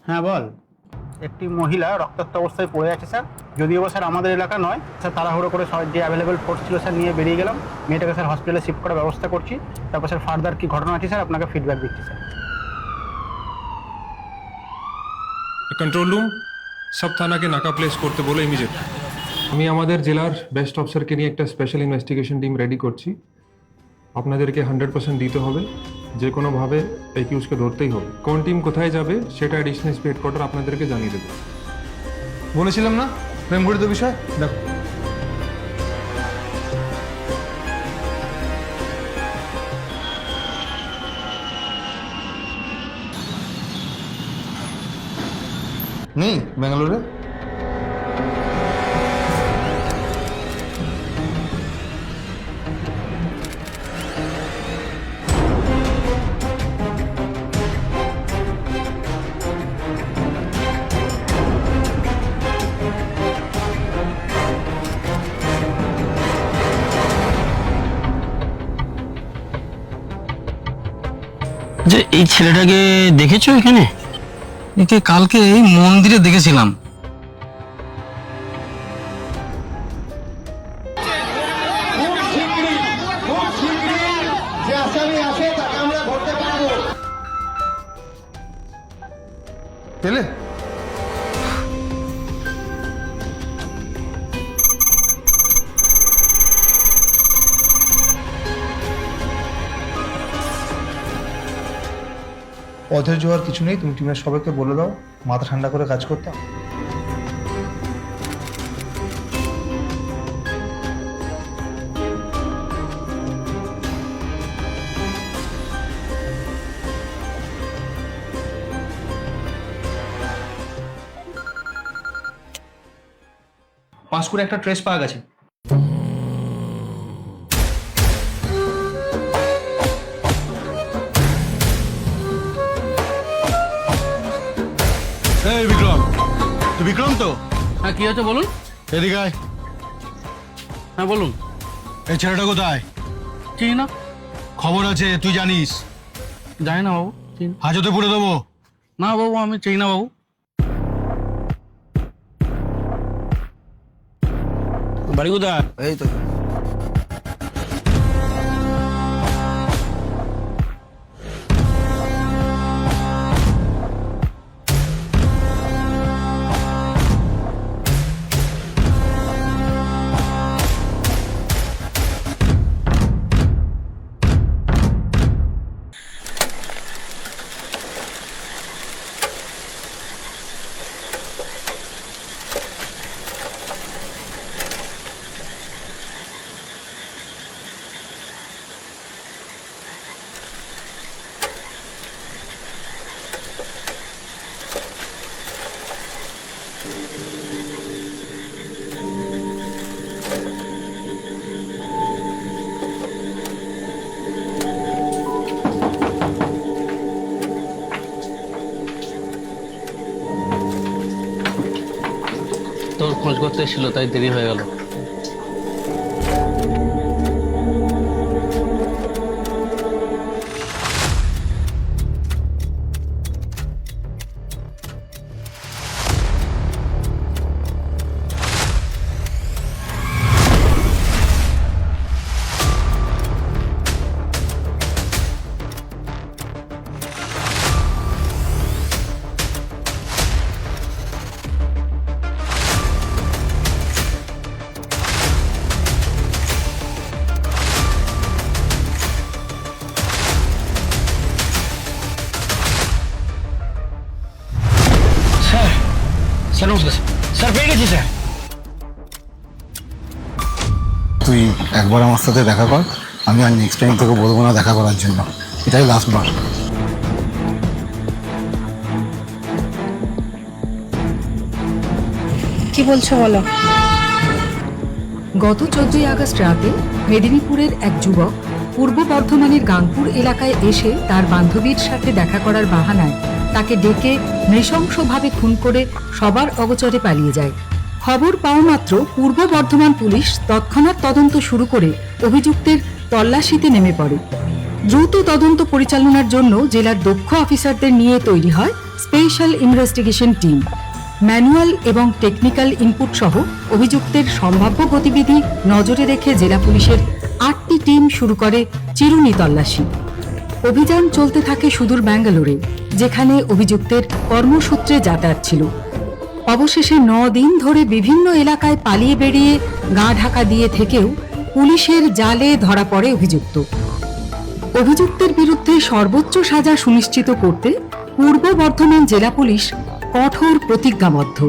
হ্যাঁ বল। একটি মহিলা রক্তাক্ত অবস্থায় পড়ে আছে স্যার। যদিও স্যার আমাদের এলাকা নয় স্যার, তাড়াহুড়ো করে যে অ্যাভেলেবেল ফোর্স ছিল স্যার নিয়ে বেরিয়ে গেলাম। মেয়েটাকে স্যার হসপিটালে শিফট করার ব্যবস্থা করছি। তারপর স্যার ফার্দার কি ঘটনা আছে স্যার আপনাকে ফিডব্যাক দিচ্ছি স্যার। कंट्रोल रूम सब थाना के नाका प्लेस করতে বলে ইমিডিয়েট। আমি আমাদের জেলার বেস্ট অফিসারকে নিয়ে একটা স্পেশাল ইনভেস্টিগেশন টিম রেডি করছি। আপনাদেরকে 100% দিতে হবে, যে কোনোভাবে একিউজকে ধরতেই হবে। কোন টিম কোথায় যাবে সেটা অ্যাডিশনাল এসপি হেডকোয়ার্টার আপনাদেরকে জানিয়ে দেবে। বলেছিলাম না প্রেমঘটিত বিষয়। দেখো নেই ব্যাঙ্গালোরে। যে এই ছেলেটাকে দেখেছো এখানে? একে কালকে এই মন্দিরে দেখেছিলাম। পেলে অধৈর্য হওয়ার কিছু নেই। তুমি টিমের সবাইকে বলে দাও মাথা ঠান্ডা করে কাজ করতে। পাঁশকুড়ে একটা ট্রেস পাওয়া গেছে। এই বিক্রম, তুই বিক্রম তো? হ্যাঁ, কি হয়েছে বলুন। এদিকে আয়। হ্যাঁ বলুন। এই ছেলেটা কোথায়? চিনি না। খবর আছে, তুই জানিস। জানি না বাবু, চিনি হাজতে পুরে দেবো। না বাবু, আমি চিনি না বাবু। বাড়ি কোথায়? এই তো তোর খোঁজ করতে এসেছিল, তাই দেরি হয়ে গেল। স্যার নমস্কার। স্যার পেয়ে গেছি স্যার। তুই একবার আমার সাথে দেখা কর, আমি আর নেক্সট টাইম তোকে বলবো না দেখা করার জন্য। এটাই লাস্ট বার। কি বলছো বলো। গত 14ই আগস্ট রাতে মেদিনীপুরের এক যুবক পূর্ব বর্ধমানের গাংপুর এলাকায় এসে তার বান্ধবীর সাথে দেখা করার বাহানায় তাকে ডেকে নৃশংসভাবে খুন করে সবার অগোচরে পালিয়ে যায়। খবর পাওয়া মাত্র পূর্ব বর্ধমান পুলিশ তৎক্ষণাৎ তদন্ত শুরু করে অভিযুক্তের তল্লাশিতে নেমে পড়ে। দ্রুত তদন্ত পরিচালনার জন্য জেলার দক্ষ অফিসারদের নিয়ে তৈরি হয় স্পেশাল ইনভেস্টিগেশন টিম, ম্যানুয়াল এবং টেকনিক্যাল ইনপুট সহ অভিযুক্তের সম্ভাব্য গতিবিধি নজরে রেখে জেলা পুলিশের 8টি টিম শুরু করে চিরুনি তল্লাশি। অভিযান চলতে থাকে সুদূর ব্যাঙ্গালোরে, যেখানে অভিযুক্তের কর্মসূত্রে যাতায়াত ছিল। অবশেষে 9 দিন ধরে বিভিন্ন এলাকায় পালিয়ে বেরিয়ে গা ঢাকা দিয়ে থেকেও পুলিশের জালে ধরা পড়ে অভিযুক্ত। অভিযুক্তের বিরুদ্ধে সর্বোচ্চ সাজা সুনিশ্চিত করতে পূর্ব বর্ধমান জেলা পুলিশ কঠোর প্রতিজ্ঞাবদ্ধ।